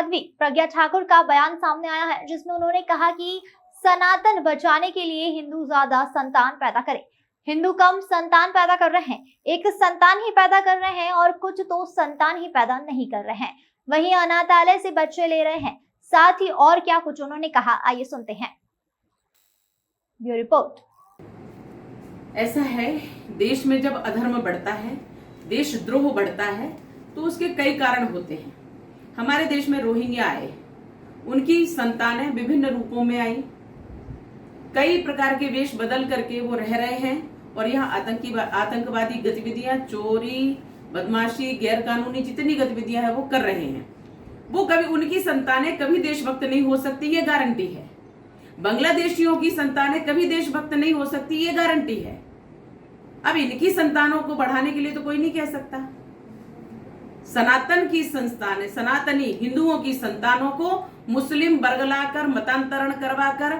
साध्वी प्रज्ञा ठाकुर का बयान सामने आया है, जिसमें उन्होंने कहा कि सनातन बचाने के लिए हिंदू ज्यादा संतान पैदा करें। हिंदू कम संतान पैदा कर रहे हैं, एक संतान ही पैदा कर रहे हैं और कुछ तो संतान ही पैदा नहीं कर रहे हैं। वहीं अनाथालय से बच्चे ले रहे हैं। साथ ही और क्या कुछ उन्होंने कहा, आइए सुनते हैं। Bureau report. ऐसा है, देश में जब अधर्म बढ़ता है, देशद्रोह बढ़ता है, तो उसके कई कारण होते हैं। हमारे देश में रोहिंग्या आए, उनकी संतानें विभिन्न रूपों में आई, कई प्रकार के वेश बदल करके वो रह रहे हैं और यहाँ आतंकवादी गतिविधियां, चोरी, बदमाशी, गैर कानूनी जितनी गतिविधियां हैं वो कर रहे हैं। वो कभी उनकी संतानें कभी देशभक्त नहीं हो सकती, ये गारंटी है। बांग्लादेशियों की संतानें कभी देशभक्त नहीं हो सकती, ये गारंटी है। अब इनकी संतानों को बढ़ाने के लिए तो कोई नहीं कह सकता। सनातन की संतानें, सनातनी हिंदुओं की संतानों को मुस्लिम बरगलाकर, मतांतरण करवाकर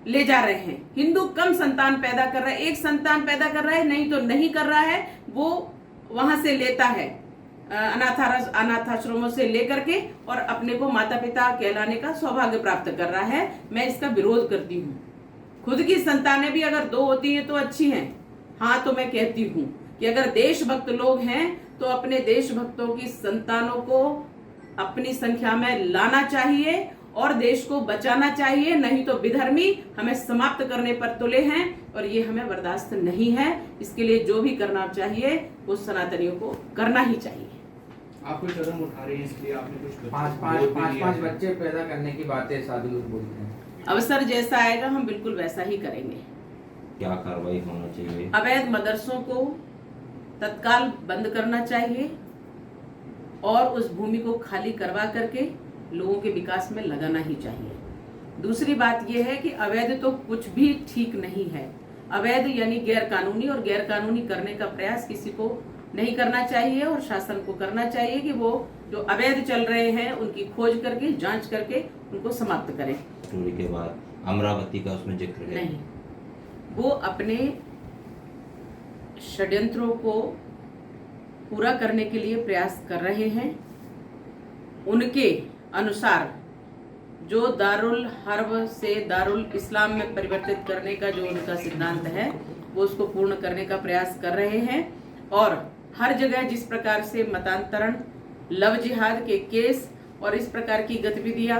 ले जा रहे हैं। हिंदू कम संतान पैदा कर रहा है, एक संतान पैदा कर रहा है, नहीं तो नहीं कर रहा है, वो वहां से लेता है, अनाथाश्रमों से लेकर के, और अपने को माता पिता कहलाने का सौभाग्य प्राप्त कर रहा है। मैं इसका विरोध करती हूँ। खुद की संतानें भी अगर 2 होती हैं तो अच्छी हैं। हाँ, तो मैं कहती हूँ कि अगर देशभक्त लोग हैं तो अपने देशभक्तों की संतानों को अपनी संख्या में लाना चाहिए और देश को बचाना चाहिए। नहीं तो विधर्मी हमें समाप्त करने पर तुले हैं और ये हमें बर्दाश्त नहीं है। इसके लिए जो भी करना चाहिए वो सनातनियों को करना ही चाहिए। आप कोई कदम उठा रहे हैं, इसलिए आपने कुछ पाँच बच्चे पैदा करने की बातें साधु लोग बोलते हैं। अवसर जैसा आएगा हम बिल्कुल वैसा ही करेंगे। क्या कार्रवाई होना चाहिए? अवैध मदरसों को तत्काल बंद करना चाहिए और उस भूमि को खाली करवा करके लोगों के विकास में लगाना ही चाहिए। दूसरी बात यह है कि अवैध तो कुछ भी ठीक नहीं है। अवैध यानी गैर कानूनी, और गैर कानूनी करने का प्रयास किसी को नहीं करना चाहिए और शासन को करना चाहिए कि वो जो अवैध चल रहे हैं उनकी खोज करके, जांच करके उनको समाप्त करें। चोरी के बाद अमरावती का उसमें जिक्र है? नहीं, वो अपने षड्यंत्रों को पूरा करने के लिए प्रयास कर रहे हैं। उनके अनुसार जो दारुल हर्ब से दारुल इस्लाम में परिवर्तित करने का जो उनका सिद्धांत है वो उसको पूर्ण करने का प्रयास कर रहे हैं। और हर जगह जिस प्रकार से मतांतरण, लव जिहाद के केस और इस प्रकार की गतिविधियां,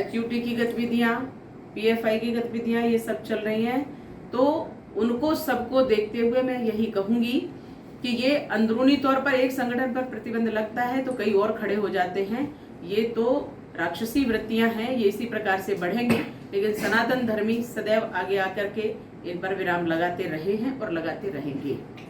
HUT की गतिविधियां, PFI की गतिविधियां ये सब चल रही हैं, तो उनको सबको देखते हुए मैं यही कहूंगी कि ये अंदरूनी तौर पर एक संगठन पर प्रतिबंध लगता है तो कई और खड़े हो जाते हैं। ये तो राक्षसी वृत्तियां हैं, ये इसी प्रकार से बढ़ेंगे। लेकिन सनातन धर्मी सदैव आगे आकर के इन पर विराम लगाते रहे हैं और लगाते रहेंगे।